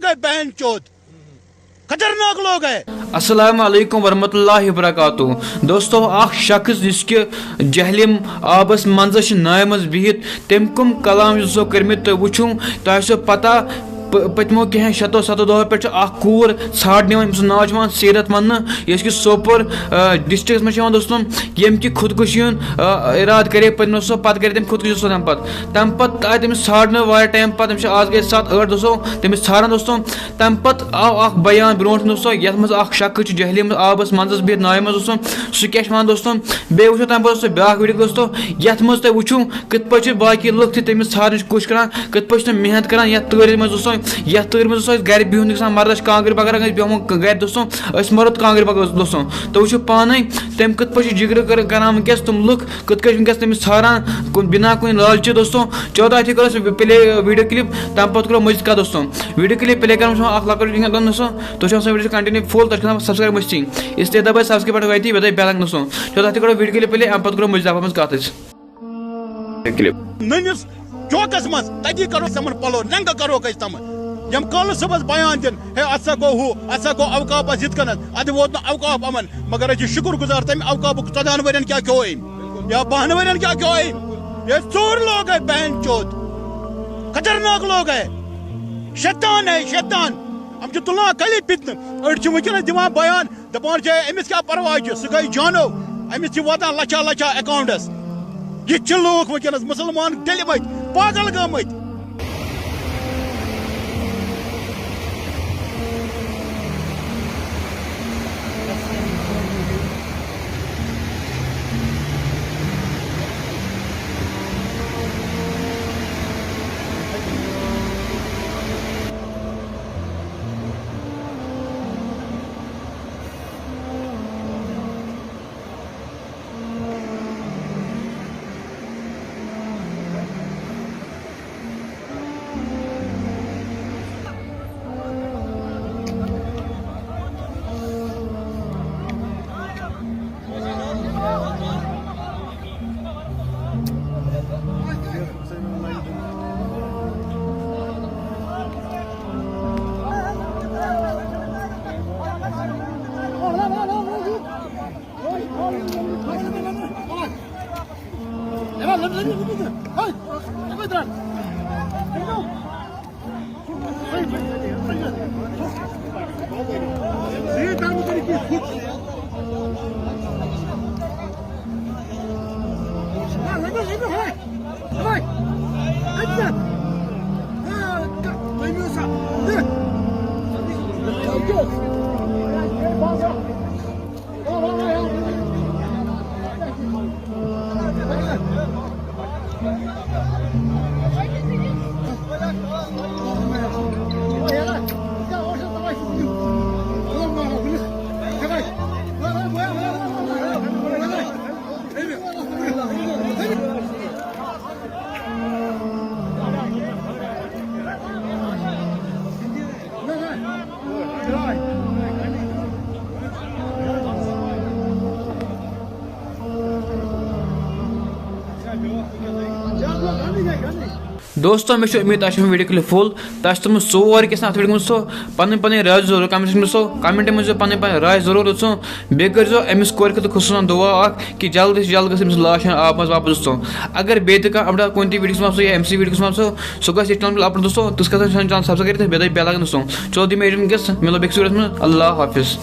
लोग है बहन चोद, खतरनाक लोग है। अस्सलाम वालेकुम वरहमतुल्लाहि वबरकातुहू। दोस्तों अख शख्स जिसके जहलिम आबस मंज नाय मज बिहित तम कम कलाम कर्मित वुचू तो पता पतमो कह शतो सतो दो पे कूर ाड़न नाव सीरत वन कि सोपुर डिस्ट्रिक्स में दोस्तों यम कि खुदकुशी इराद करे पतमो सो पे करे तम खुदकुशी तम पे आए तमिस ाड़न वाया टाइम पे आज गए 7-8 दोस्तों तमिस ाड़न दोस्तों तम पे आव बयान ब्रो दोस्तों ये मज शख्स जहलिम आबस मंजस बिहित नाव मज दोस्तों सह क्या दोस्तों बे वो तम पे ब्या वीडियो दोस्तों ये मज तुम वो कत पे बाकी लुक तमिस ाड़न कोशिश कर कत पे मेहनत कर तैर मज दोस्तों यह तैर मज गर बिहुन मर्दस कांगर बगर बेहमो गर दोस्तों मर्द कांगर बगर दोस्तों तो वो पान तम कत पे जिगर कर वस तुम लुक कत वस तमिस ाड़ान बिना कुछ लालच दोस्तों 14 कर प्ले वीडियो क्लिप तम पे करो मज का दोस्तों वीडियो क्लिप प्ले कर लकट दोस्तों तो वीडियो कंटिन्यू फुल तो सब्सक्राइब मस्ती इसलिए दबा सब्सक्राइब वाती बे बेल दोस्तों 14 करो वीडियो क्लिप प्ले अम पे करो मज दफा कत ननिस चौकस मज तथी करो समन पलो नंग करो तम यम कल सुबह बयान दिन है असा गो हु असा गो अवकाफ जित कन अद वोत अवकाफ अमन मगर शुक्र गुजार तम अवकाफ 14 वन क्या क्यों या 12 वन क्या क्यों ये चोर लोग है बहन चोद, खतरनाक लोग है, शैतान है शैतान। हम तुला कली पितन अड़ वनस दिवान बयान दपान अमिस क्या परवाह सह गई जानो अमिस वातान लचा लचा अकाउंटस ये लोग वनस मुसलमान दिलमत पागल गमत। दोस्तों मे उम्मीद वीडियो क्लिप फुल तुम सोर के साथ वीडियो सो पन राय जरूर कमेंट में सो कमेंट में पन राय जरूर सो बे कर अमिस कोर खुद खुश दुआ कि जल्द से जल्द गमिस लाश आब मज वापस दोस्तों अगर बे कह कुन वीडियो सो या एमसी वीडियो सो सो गस चैनल अपलोड दोस्तों तुम चैनल सब्सक्राइब कर बेल दोस्तों चलो दी मे मिलो बेक में अल्लाह हाफिज।